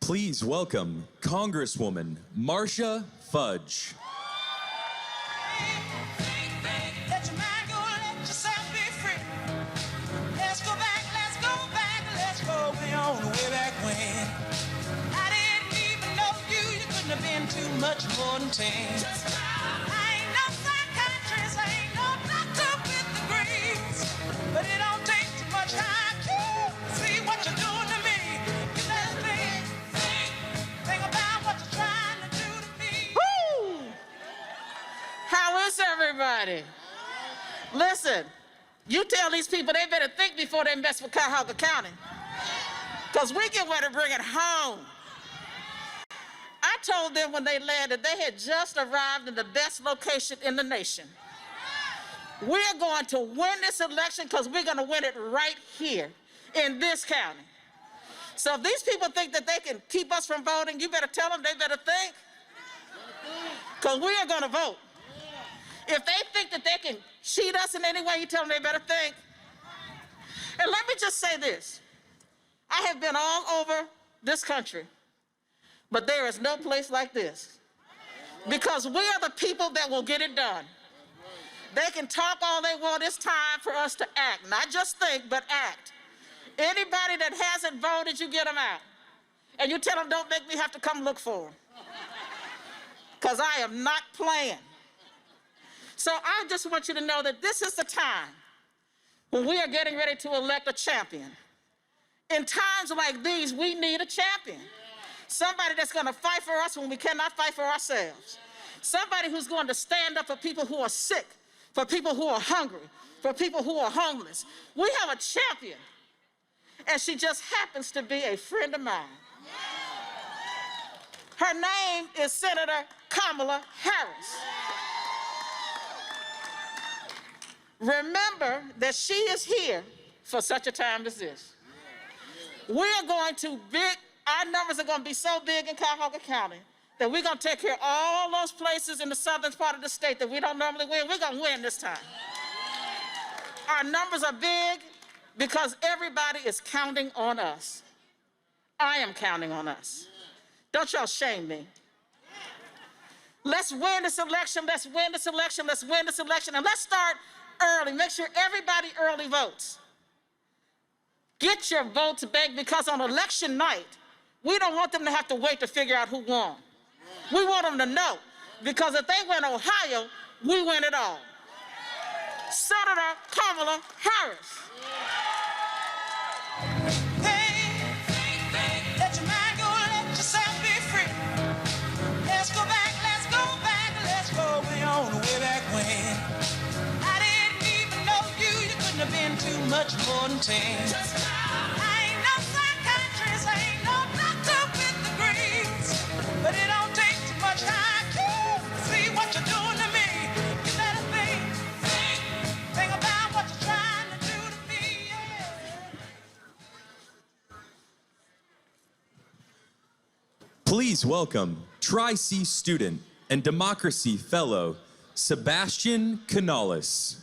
Please welcome Congresswoman Marcia Fudge. Too much more than 10. I ain't no psychiatrist, I ain't no doctor with degrees, but it don't take too much time to see what you're doing to me. You better think about what you're trying to do to me. Woo! How is everybody? Listen, you tell these people they better think before they mess with Cuyahoga County, because we get ready to bring it home. I told them when they landed, they had just arrived in the best location in the nation. We're going to win this election because we're going to win it right here in this county. So if these people think that they can keep us from voting, you better tell them they better think, because we are going to vote. If they think that they can cheat us in any way, you tell them they better think. And let me just say this. I have been all over this country, but there is no place like this, because we are the people that will get it done. They can talk all they want. It's time for us to act. Not just think, but act. Anybody that hasn't voted, you get them out. And you tell them, don't make me have to come look for them, because I am not playing. So I just want you to know that this is the time when we are getting ready to elect a champion. In times like these, we need a champion. Somebody that's going to fight for us when we cannot fight for ourselves. Somebody who's going to stand up for people who are sick, for people who are hungry, for people who are homeless. We have a champion, and she just happens to be a friend of mine. Her name is Senator Kamala Harris. Remember that she is here for such a time as this. We are going to our numbers are going to be so big in Cuyahoga County that we're going to take care of all those places in the southern part of the state that we don't normally win. We're going to win this time. Our numbers are big because everybody is counting on us. I am counting on us. Don't y'all shame me. Let's win this election. Let's win this election. Let's win this election. And let's start early. Make sure everybody early votes. Get your votes back, because on election night, we don't want them to have to wait to figure out who won. We want them to know, because if they win Ohio, we win it all. Senator Kamala Harris. Hey, let your mind go, let yourself be free. Let's go back, let's go way on, way back when. I didn't even know you couldn't have been too much more than 10. But it don't take too much time to see what you're doing to me. You better think about what you're trying to do to me. Yeah. Please welcome Tri-C student and Democracy Fellow, Sebastian Canales.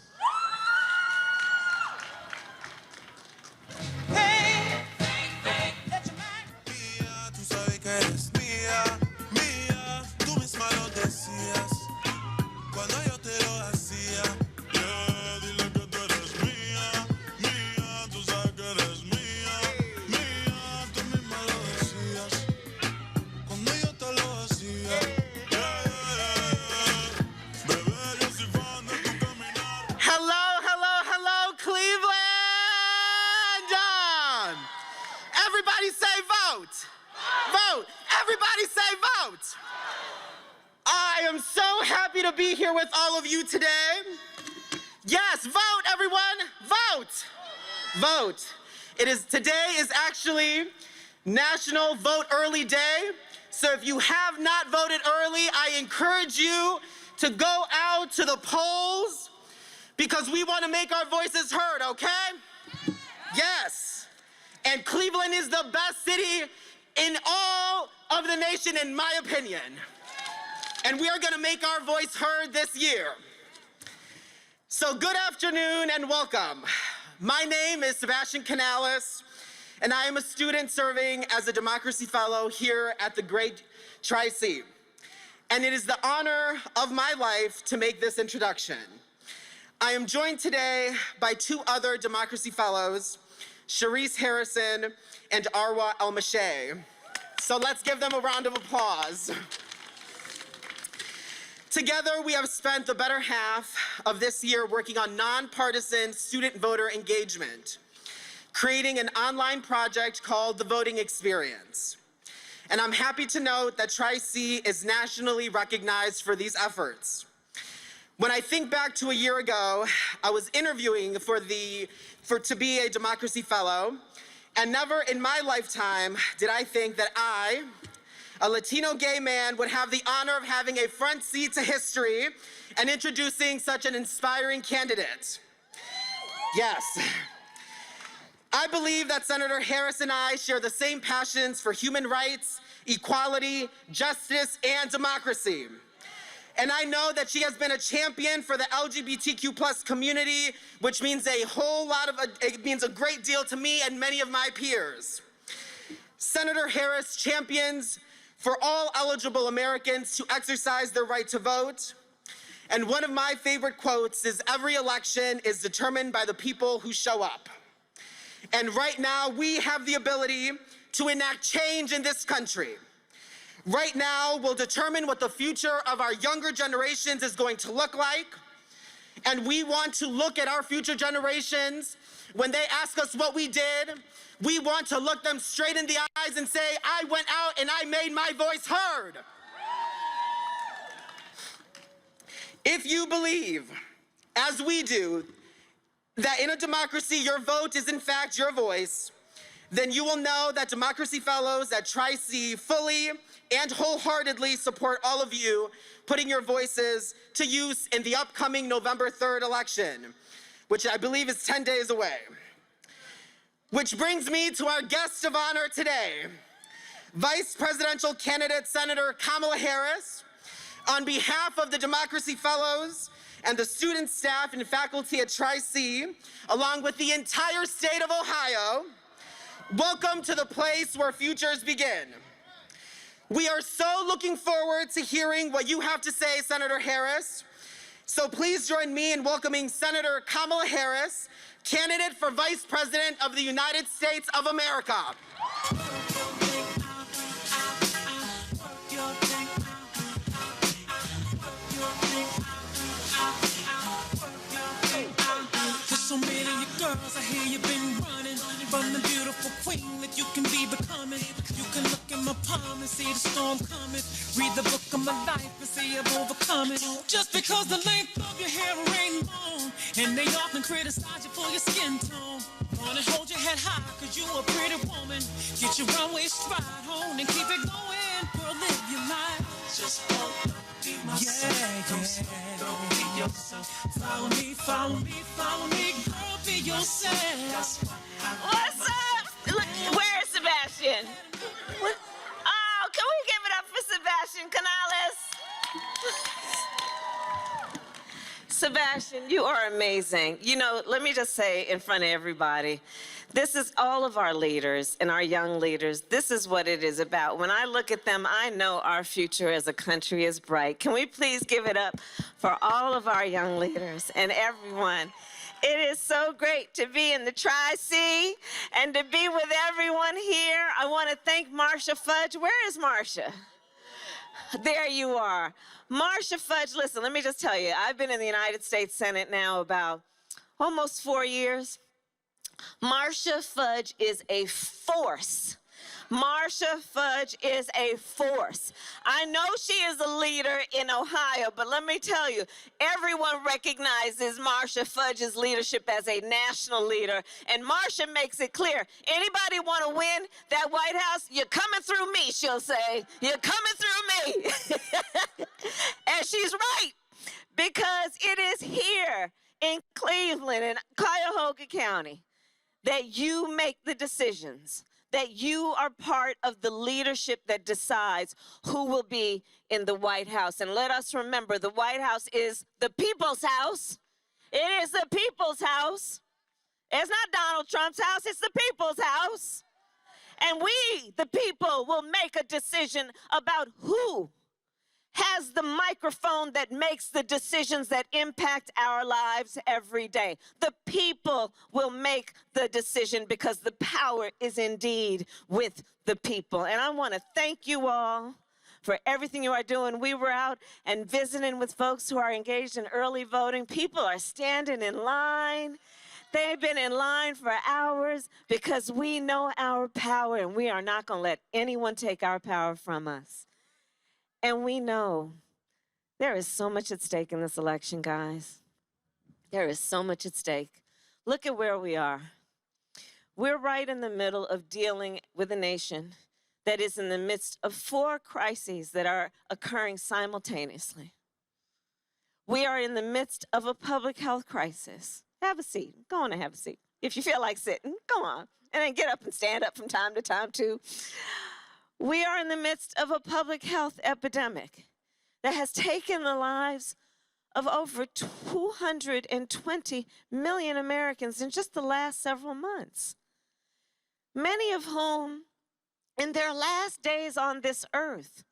I am so happy to be here with all of you today. Yes, vote, everyone, vote. Vote. Today is actually National Vote Early Day. So if you have not voted early, I encourage you to go out to the polls, because we want to make our voices heard, okay? Yes. And Cleveland is the best city in all of the nation, in my opinion. And we are going to make our voice heard this year. So good afternoon and welcome. My name is Sebastian Canales, and I am a student serving as a Democracy Fellow here at the great Tri-C. And it is the honor of my life to make this introduction. I am joined today by two other Democracy Fellows, Sharice Harrison and Arwa El-Mashay. So let's give them a round of applause. Together, we have spent the better half of this year working on nonpartisan student voter engagement, creating an online project called The Voting Experience. And I'm happy to note that Tri-C is nationally recognized for these efforts. When I think back to a year ago, I was interviewing to be a Democracy Fellow, and never in my lifetime did I think that I, a Latino gay man, would have the honor of having a front seat to history and introducing such an inspiring candidate. Yes. I believe that Senator Harris and I share the same passions for human rights, equality, justice, and democracy. And I know that she has been a champion for the LGBTQ+ community, which means it means a great deal to me and many of my peers. Senator Harris champions for all eligible Americans to exercise their right to vote. And one of my favorite quotes is, "Every election is determined by the people who show up." And right now, we have the ability to enact change in this country. Right now, we'll determine what the future of our younger generations is going to look like. And we want to look at our future generations. When they ask us what we did, we want to look them straight in the eyes and say, "I went out and I made my voice heard." If you believe, as we do, that in a democracy, your vote is in fact your voice, then you will know that Democracy Fellows at Tri-C fully and wholeheartedly support all of you putting your voices to use in the upcoming November 3rd election, which I believe is 10 days away. Which brings me to our guest of honor today, Vice Presidential candidate Senator Kamala Harris. On behalf of the Democracy Fellows and the student staff and faculty at Tri-C, along with the entire state of Ohio, welcome to the place where futures begin. We are so looking forward to hearing what you have to say, Senator Harris. So please join me in welcoming Senator Kamala Harris, candidate for Vice President of the United States of America. So many of you girls, I hear you've been running from the beautiful queen that you can be becoming. You can look in my palm and see the storm coming. Read the book of my life and see I've overcome it. Just because the length of your hair ain't long, and they often criticize you for your skin tone. Wanna hold your head high, cause you a pretty woman. Get your runway stride on and keep it going. Girl, live your life. Just won't be myself. Don't be yourself. Follow me, follow me, follow me. Girl, be yourself. What's up? Look, where is Sebastian? What? Oh, can we give it up for Sebastian Canales? Sebastian, you are amazing. You know, let me just say in front of everybody, this is all of our leaders and our young leaders. This is what it is about. When I look at them, I know our future as a country is bright. Can we please give it up for all of our young leaders and everyone? It is so great to be in the Tri-C and to be with everyone here. I want to thank Marsha Fudge. Where is Marsha? There you are. Marsha Fudge, listen, let me just tell you, I've been in the United States Senate now about almost 4 years. Marsha Fudge is a force. Marsha Fudge is a force. I know she is a leader in Ohio, but let me tell you, everyone recognizes Marsha Fudge's leadership as a national leader, and Marsha makes it clear, anybody want to win that White House, you're coming through me, she'll say. You're coming through me. And she's right, because it is here in Cleveland and Cuyahoga County that you make the decisions, that you are part of the leadership that decides who will be in the White House. And let us remember, the White House is the people's house. It is the people's house. It's not Donald Trump's house, it's the people's house. And we, the people, will make a decision about who has the microphone that makes the decisions that impact our lives every day. The people will make the decision because the power is indeed with the people. And I want to thank you all for everything you are doing. We were out and visiting with folks who are engaged in early voting. People are standing in line. They've been in line for hours because we know our power and we are not going to let anyone take our power from us. And we know there is so much at stake in this election, guys. There is so much at stake. Look at where we are. We're right in the middle of dealing with a nation that is in the midst of 4 crises that are occurring simultaneously. We are in the midst of a public health crisis. Have a seat. Go on and have a seat. If you feel like sitting, go on. And then get up and stand up from time to time, too. We are in the midst of a public health epidemic that has taken the lives of over 220 million Americans in just the last several months, many of whom in their last days on this earth,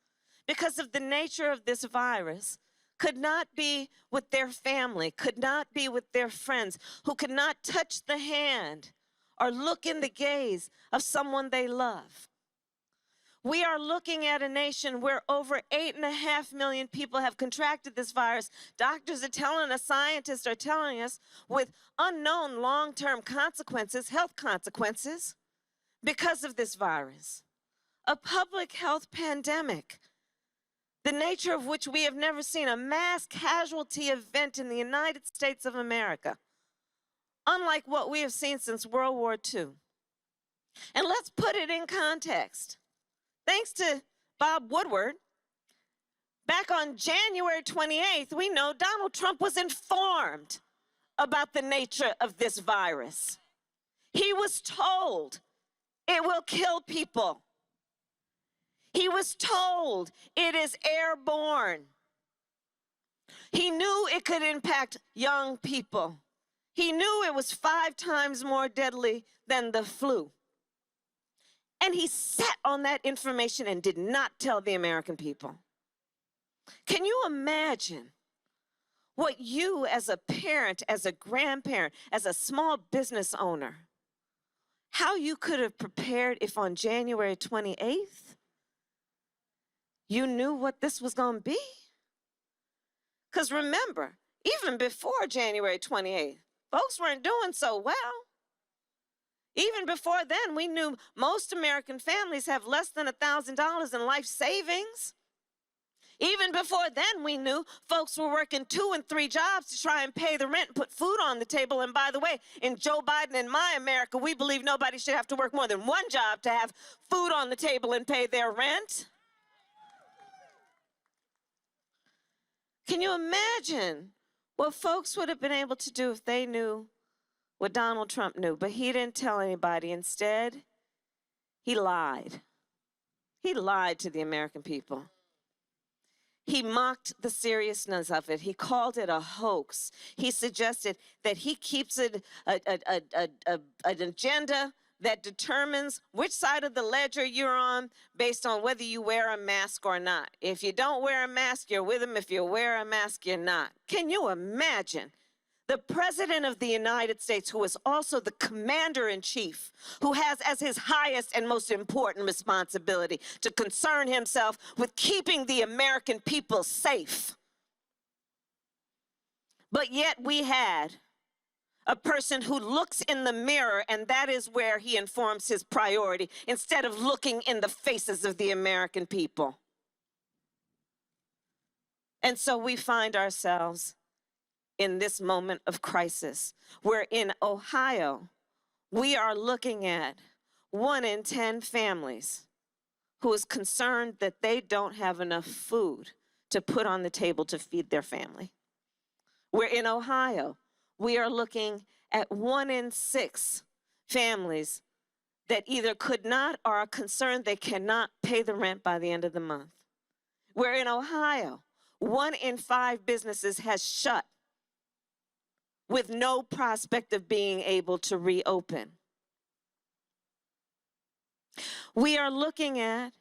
because of the nature of this virus, could not be with their family, could not be with their friends, who could not touch the hand or look in the gaze of someone they love. We are looking at a nation where over 8.5 million people have contracted this virus. Doctors are telling us, scientists are telling us, with unknown long-term consequences, health consequences, because of this virus. A public health pandemic, the nature of which we have never seen, a mass casualty event in the United States of America, unlike what we have seen since World War II. And let's put it in context. Thanks to Bob Woodward, back on January 28th, we know Donald Trump was informed about the nature of this virus. He was told it will kill people. He was told it is airborne. He knew it could impact young people. He knew it was 5 times more deadly than the flu. And he sat on that information and did not tell the American people. Can you imagine what you as a parent, as a grandparent, as a small business owner, how you could have prepared if on January 28th, you knew what this was going to be? Because remember, even before January 28th, folks weren't doing so well. Even before then, we knew most American families have less than $1,000 in life savings. Even before then, we knew folks were working 2 and 3 jobs to try and pay the rent and put food on the table. And by the way, in Joe Biden and my America, we believe nobody should have to work more than 1 job to have food on the table and pay their rent. Can you imagine what folks would have been able to do if they knew what Donald Trump knew? But he didn't tell anybody. Instead, he lied. He lied to the American people. He mocked the seriousness of it. He called it a hoax. He suggested that he keeps it an agenda that determines which side of the ledger you're on based on whether you wear a mask or not. If you don't wear a mask, you're with him. If you wear a mask, you're not. Can you imagine? The President of the United States, who is also the Commander-in-Chief, who has as his highest and most important responsibility to concern himself with keeping the American people safe. But yet we had a person who looks in the mirror, and that is where he informs his priority, instead of looking in the faces of the American people. And so we find ourselves in this moment of crisis, where in Ohio, we are looking at 1 in 10 families who is concerned that they don't have enough food to put on the table to feed their family. Where in Ohio, we are looking at 1 in 6 families that either could not or are concerned they cannot pay the rent by the end of the month. Where in Ohio, 1 in 5 businesses has shut with no prospect of being able to reopen. We are looking at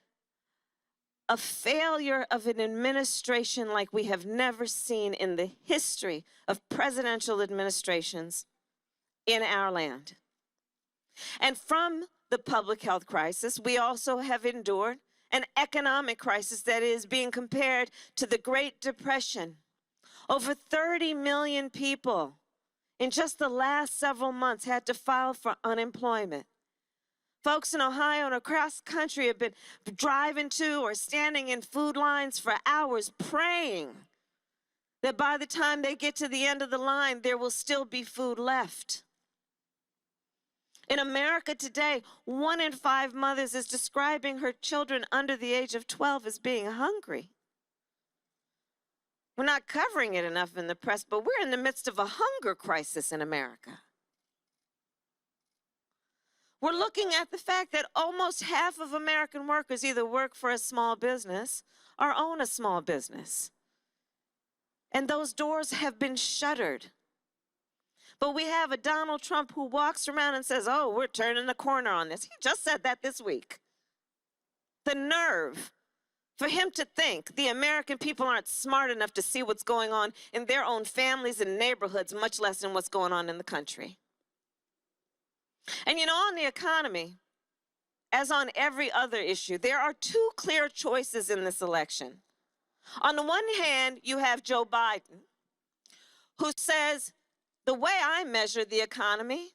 a failure of an administration like we have never seen in the history of presidential administrations in our land. And from the public health crisis, we also have endured an economic crisis that is being compared to the Great Depression. Over 30 million people in just the last several months had to file for unemployment. Folks in Ohio and across the country have been driving to or standing in food lines for hours praying that by the time they get to the end of the line, there will still be food left. In America today, 1 in 5 mothers is describing her children under the age of 12 as being hungry. We're not covering it enough in the press, but we're in the midst of a hunger crisis in America. We're looking at the fact that almost half of American workers either work for a small business or own a small business. And those doors have been shuttered. But we have a Donald Trump who walks around and says, oh, we're turning the corner on this. He just said that this week. The nerve for him to think the American people aren't smart enough to see what's going on in their own families and neighborhoods, much less in what's going on in the country. And you know, on the economy, as on every other issue, there are 2 clear choices in this election. On the one hand, you have Joe Biden, who says, the way I measure the economy,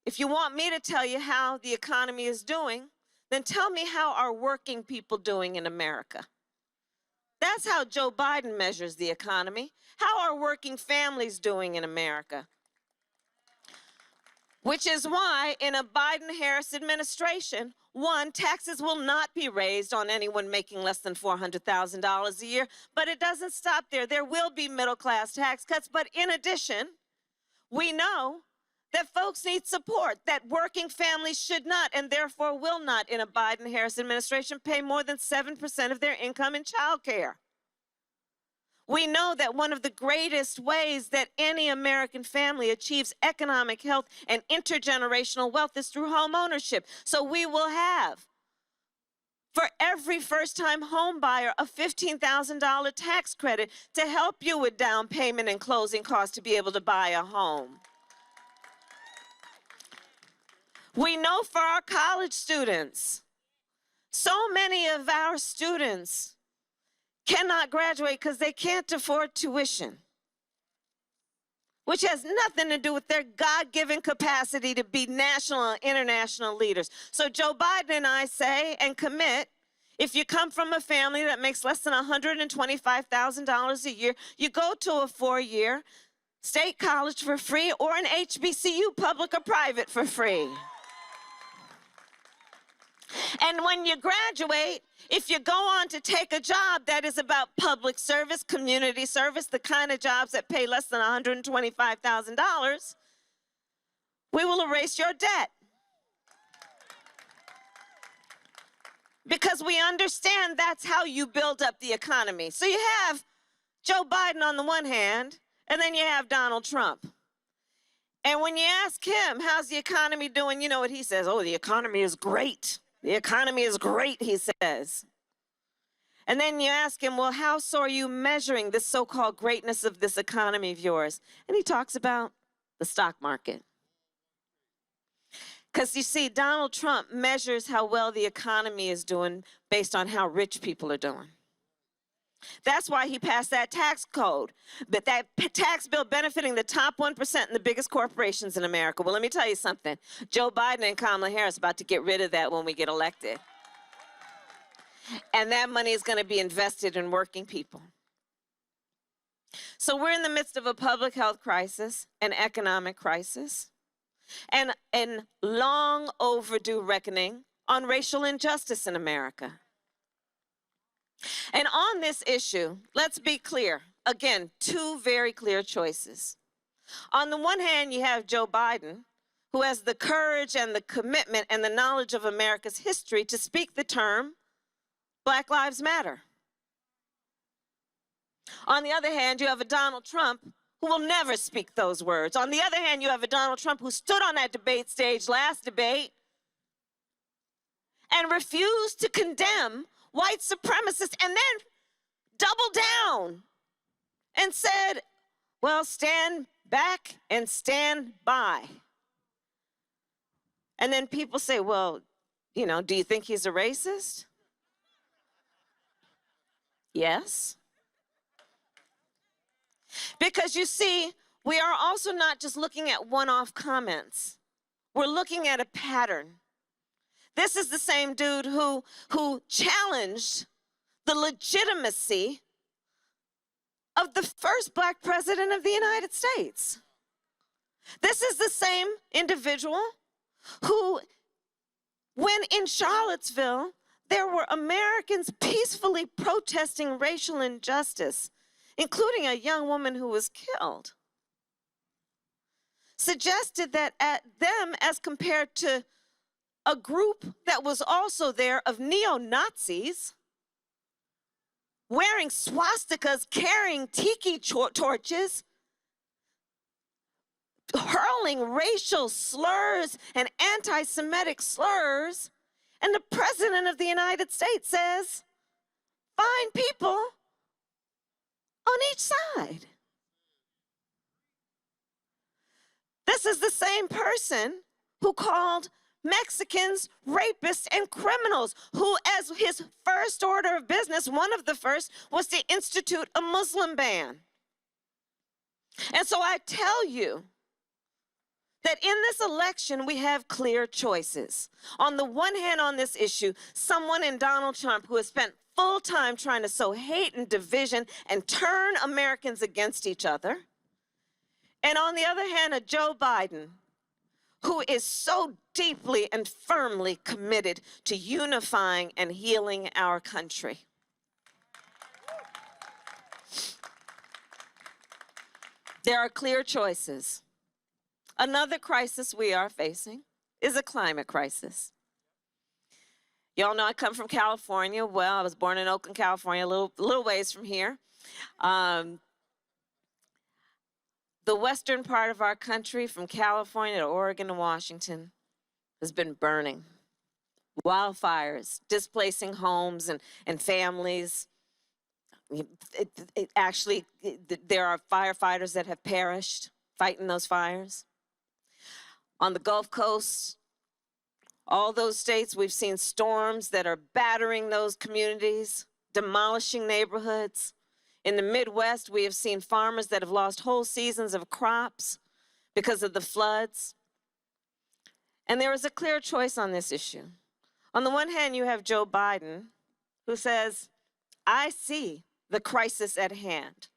if you want me to tell you how the economy is doing, then tell me how are working people doing in America. That's how Joe Biden measures the economy. How are working families doing in America? Which is why in a Biden-Harris administration, 1, taxes will not be raised on anyone making less than $400,000 a year, but it doesn't stop there. There will be middle-class tax cuts, but in addition, we know that folks need support, that working families should not and therefore will not in a Biden-Harris administration pay more than 7% of their income in child care. We know that one of the greatest ways that any American family achieves economic health and intergenerational wealth is through home ownership. So we will have, for every first-time home buyer, a $15,000 tax credit to help you with down payment and closing costs to be able to buy a home. We know for our college students, so many of our students cannot graduate because they can't afford tuition, which has nothing to do with their God-given capacity to be national and international leaders. So Joe Biden and I say and commit, if you come from a family that makes less than $125,000 a year, you go to a 4-year state college for free or an HBCU, public or private, for free. And when you graduate, if you go on to take a job that is about public service, community service, the kind of jobs that pay less than $125,000, we will erase your debt. Because we understand that's how you build up the economy. So you have Joe Biden on the one hand, and then you have Donald Trump. And when you ask him, how's the economy doing, you know what he says? Oh, the economy is great. The economy is great, he says. And then you ask him, well, how so are you measuring this so-called greatness of this economy of yours? And he talks about the stock market. Because you see, Donald Trump measures how well the economy is doing based on how rich people are doing. That's why he passed that tax code, but that tax bill benefiting the top 1% and the biggest corporations in America. Well, let me tell you something. Joe Biden and Kamala Harris are about to get rid of that when we get elected. And that money is going to be invested in working people. So we're in the midst of a public health crisis, an economic crisis, and a long overdue reckoning on racial injustice in America. And on this issue, let's be clear. Again, 2 very clear choices. On the one hand, you have Joe Biden, who has the courage and the commitment and the knowledge of America's history to speak the term Black Lives Matter. On the other hand, you have a Donald Trump who will never speak those words. On the other hand, you have a Donald Trump who stood on that debate stage last debate and refused to condemn white supremacists and then doubled down and said, well, stand back and stand by. And then people say, well, you know, do you think he's a racist? Yes. Because you see, we are also not just looking at one-off comments. We're looking at a pattern. This is the same dude who challenged the legitimacy of the first black president of the United States. This is the same individual who, when in Charlottesville, there were Americans peacefully protesting racial injustice, including a young woman who was killed, suggested that at them as compared to a group that was also there of neo-Nazis wearing swastikas, carrying tiki torches, hurling racial slurs and anti-Semitic slurs, and the President of the United States says, find people on each side. This is the same person who called Mexicans rapists and criminals, who, as his first order of business, one of the first, was to institute a Muslim ban. And so I tell you that in this election, we have clear choices. On the one hand, on this issue, someone in Donald Trump who has spent full time trying to sow hate and division and turn Americans against each other. And on the other hand, a Joe Biden who is so deeply and firmly committed to unifying and healing our country. There are clear choices. Another crisis we are facing is a climate crisis. Y'all know I come from California. Well, I was born in Oakland, California, a little ways from here. The western part of our country, from California to Oregon to Washington, has been burning. Wildfires, displacing homes and families. There are firefighters that have perished fighting those fires. On the Gulf Coast, all those states, we've seen storms that are battering those communities, demolishing neighborhoods. In the Midwest, we have seen farmers that have lost whole seasons of crops because of the floods. And there is a clear choice on this issue. On the one hand, you have Joe Biden, who says, I see the crisis at hand.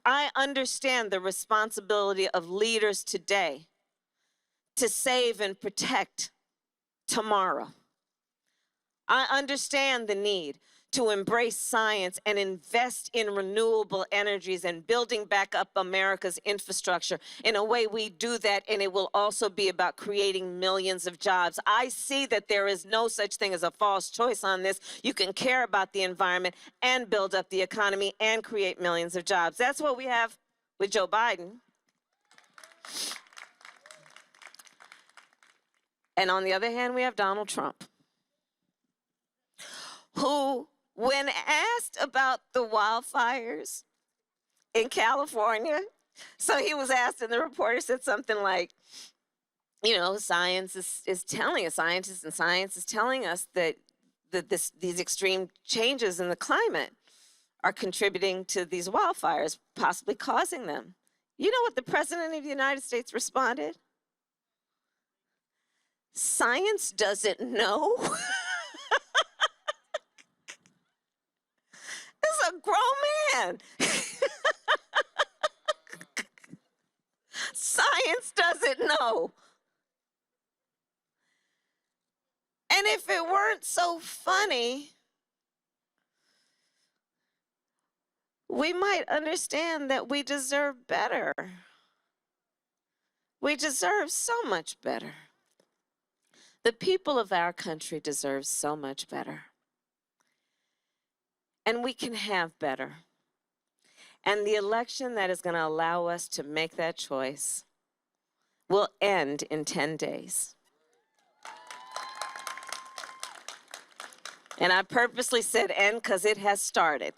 I understand the responsibility of leaders today to save and protect tomorrow. I understand the need to embrace science and invest in renewable energies and building back up America's infrastructure. In a way, we do that, and it will also be about creating millions of jobs. I see that there is no such thing as a false choice on this. You can care about the environment and build up the economy and create millions of jobs. That's what we have with Joe Biden. And on the other hand, we have Donald Trump, who, when asked about the wildfires in California, so he was asked, and the reporter said something like, you know, science is telling us, scientists and science is telling us that these extreme changes in the climate are contributing to these wildfires, possibly causing them. You know what the President of the United States responded? Science doesn't know. This is a grown man. Science doesn't know. And if it weren't so funny, we might understand that we deserve better. We deserve so much better. The people of our country deserve so much better. And we can have better. And the election that is going to allow us to make that choice will end in 10 days. And I purposely said "and" because it has started.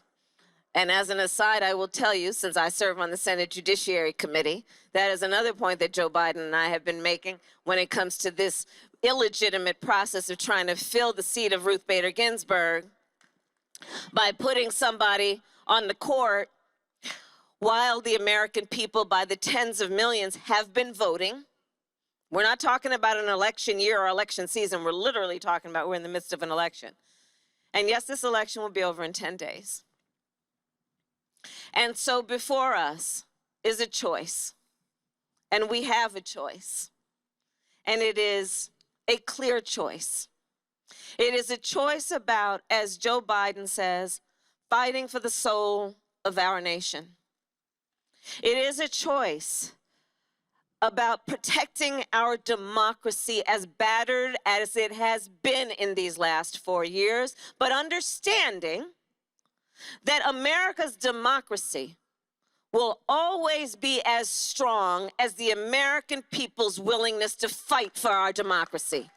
And as an aside, I will tell you, since I serve on the Senate Judiciary Committee, that is another point that Joe Biden and I have been making when it comes to this illegitimate process of trying to fill the seat of Ruth Bader Ginsburg by putting somebody on the court while the American people, by the tens of millions, have been voting. We're not talking about an election year or election season. We're literally talking about we're in the midst of an election. And yes, this election will be over in 10 days. And so before us is a choice. And we have a choice. And it is a clear choice. It is a choice about, as Joe Biden says, fighting for the soul of our nation. It is a choice about protecting our democracy, as battered as it has been in these last 4 years, but understanding that America's democracy will always be as strong as the American people's willingness to fight for our democracy.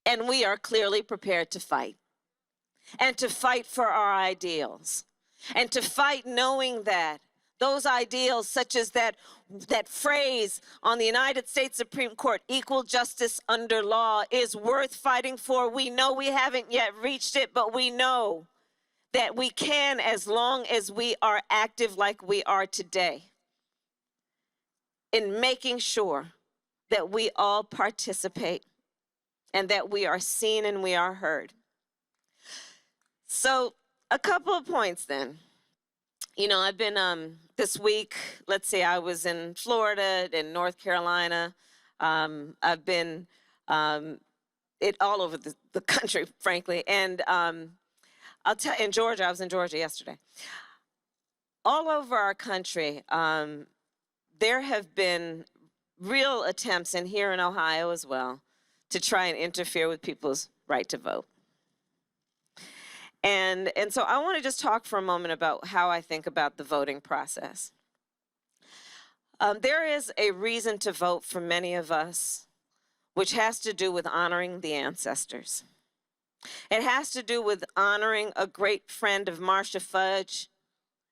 And we are clearly prepared to fight, and to fight for our ideals, and to fight knowing that those ideals, such as that phrase on the United States Supreme Court, equal justice under law, is worth fighting for. We know we haven't yet reached it, but we know that we can, as long as we are active like we are today, in making sure that we all participate and that we are seen and we are heard. So a couple of points then. You know, I've been this week, let's see, I was in Florida, in North Carolina. I've been all over the country, frankly. And I'll tell you, in Georgia, I was in Georgia yesterday. All over our country, there have been real attempts, and here in Ohio as well, to try and interfere with people's right to vote. And so I want to just talk for a moment about how I think about the voting process. There is a reason to vote for many of us, which has to do with honoring the ancestors. It has to do with honoring a great friend of Marcia Fudge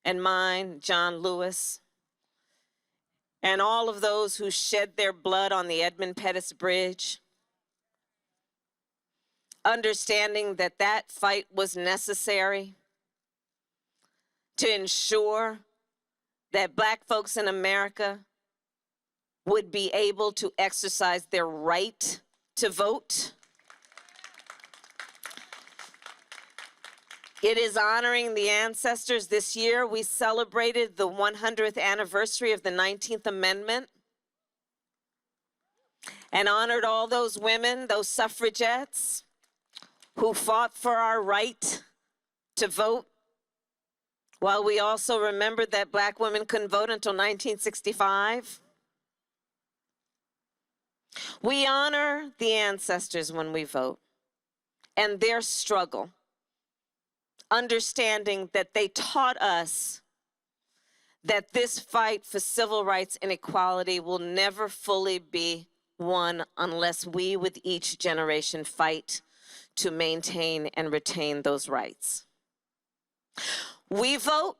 and mine, John Lewis, and all of those who shed their blood on the Edmund Pettus Bridge. Understanding that that fight was necessary to ensure that Black folks in America would be able to exercise their right to vote. It is honoring the ancestors. This year, we celebrated the 100th anniversary of the 19th Amendment and honored all those women, those suffragettes, who fought for our right to vote, while we also remembered that Black women couldn't vote until 1965. We honor the ancestors when we vote and their struggle, understanding that they taught us that this fight for civil rights and equality will never fully be won unless we, with each generation, fight to maintain and retain those rights. We vote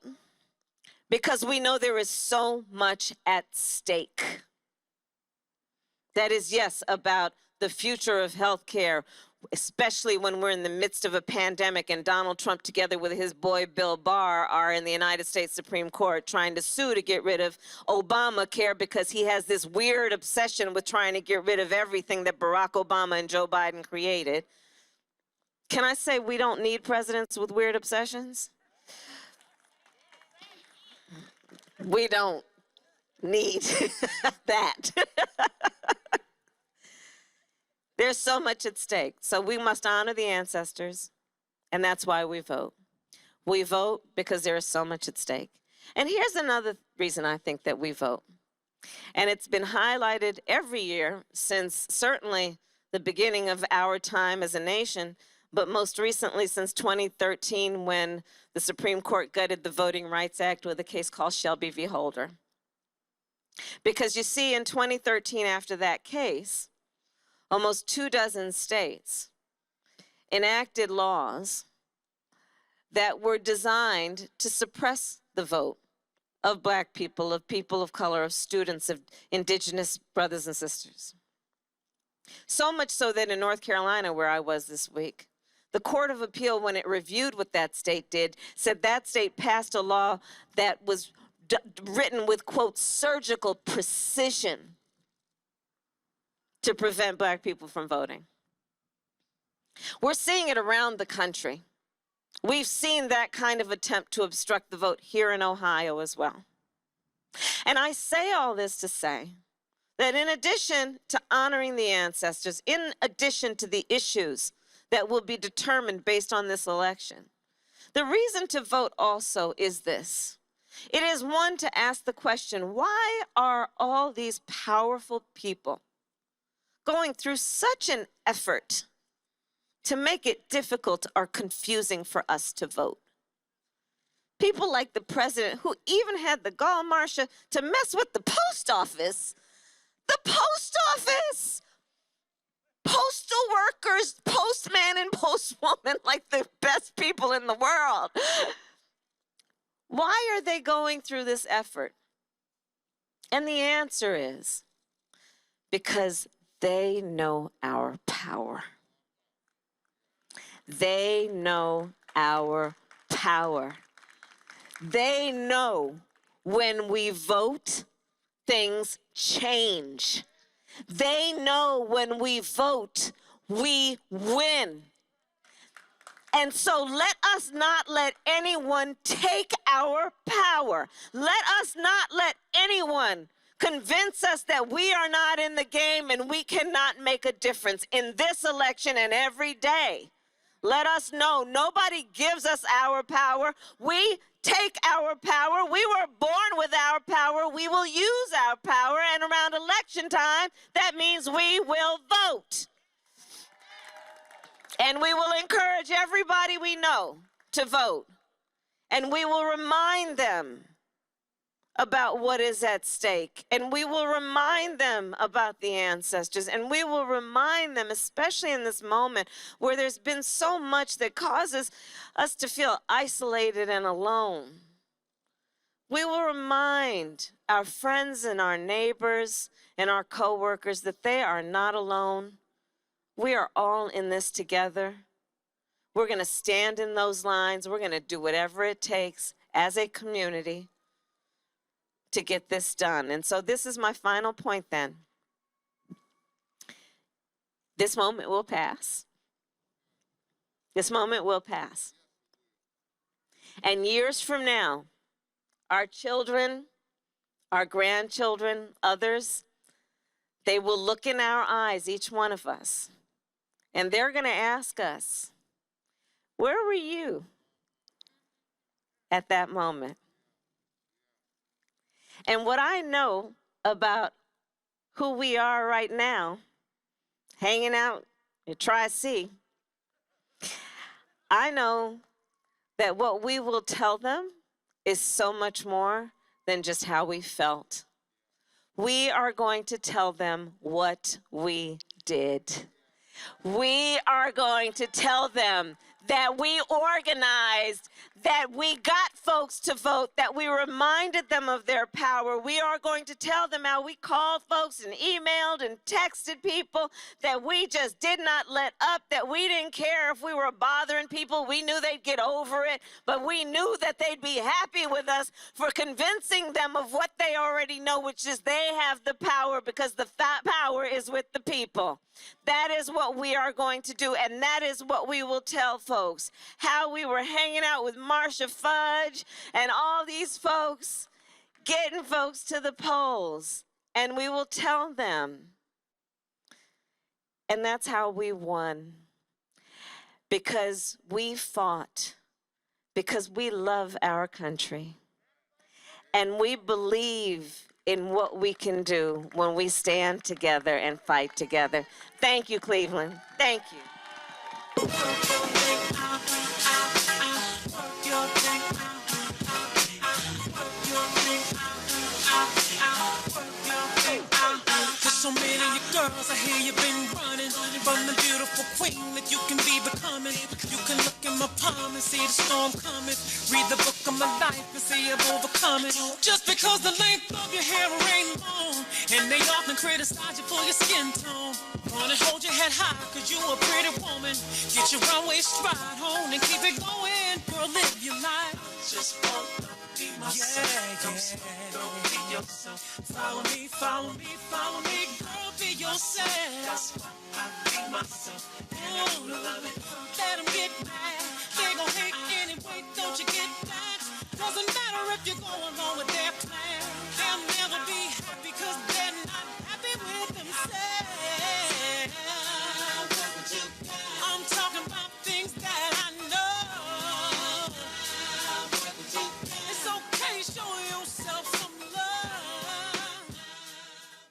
because we know there is so much at stake. That is, yes, about the future of healthcare, especially when we're in the midst of a pandemic and Donald Trump, together with his boy Bill Barr, are in the United States Supreme Court trying to sue to get rid of Obamacare because he has this weird obsession with trying to get rid of everything that Barack Obama and Joe Biden created. Can I say we don't need presidents with weird obsessions? We don't need that. There's so much at stake. So we must honor the ancestors, and that's why we vote. We vote because there is so much at stake. And here's another reason I think that we vote. And it's been highlighted every year since certainly the beginning of our time as a nation, but most recently since 2013, when the Supreme Court gutted the Voting Rights Act with a case called Shelby v. Holder. Because you see, in 2013, after that case, almost 24 states enacted laws that were designed to suppress the vote of Black people, of people of color, of students, of indigenous brothers and sisters. So much so that in North Carolina, where I was this week, the Court of Appeal, when it reviewed what that state did, said that state passed a law that was written with, quote, surgical precision to prevent Black people from voting. We're seeing it around the country. We've seen that kind of attempt to obstruct the vote here in Ohio as well. And I say all this to say that in addition to honoring the ancestors, in addition to the issues that will be determined based on this election, the reason to vote also is this. It is one to ask the question, why are all these powerful people going through such an effort to make it difficult or confusing for us to vote? People like the president, who even had the gall, Marcia, to mess with the post office. The post office! Postal workers, postman and postwoman, like the best people in the world. Why are they going through this effort? And the answer is because they know our power. They know our power. They know when we vote, things change. They know when we vote, we win. And so let us not let anyone take our power. Let us not let anyone convince us that we are not in the game and we cannot make a difference in this election and every day. Let us know nobody gives us our power. We take our power. We were born with our power. We will use our power. And around election time, that means we will vote. And we will encourage everybody we know to vote. And we will remind them about what is at stake. And we will remind them about the ancestors. And we will remind them, especially in this moment where there's been so much that causes us to feel isolated and alone. We will remind our friends and our neighbors and our coworkers that they are not alone. We are all in this together. We're going to stand in those lines. We're going to do whatever it takes as a community to get this done. And so this is my final point then. This moment will pass. This moment will pass. And years from now, our children, our grandchildren, others, they will look in our eyes, each one of us, and they're going to ask us, where were you at that moment? And what I know about who we are right now, hanging out at Tri-C, I know that what we will tell them is so much more than just how we felt. We are going to tell them what we did. We are going to tell them that we organized, that we got folks to vote, that we reminded them of their power. We are going to tell them how we called folks and emailed and texted people, that we just did not let up, that we didn't care if we were bothering people. We knew they'd get over it, but we knew that they'd be happy with us for convincing them of what they already know, which is they have the power because the power is with the people. That is what we are going to do, and that is what we will tell folks. How we were hanging out with Marsha Fudge and all these folks, getting folks to the polls, and we will tell them. And that's how we won. Because we fought, because we love our country, and we believe in what we can do when we stand together and fight together. Thank you, Cleveland. Thank you. There's so many girls I hear you've been running. from the beautiful queen that you can be becoming. You can look in my palm and see the storm coming. Read the book of my life and see I've overcome it. Just because the length of your hair ain't long, and they often criticize you for your skin tone. Wanna hold your head high, cause you a pretty woman. Get your runway stride on and keep it going. Girl, live your life. Just wanna be myself. Don't be yourself. Follow me, follow me, follow me. Girl, be yourself. That's why I be myself. And love it. Let them get mad. They gon' hate anyway, don't you get mad? Doesn't matter if you're going along with their plan.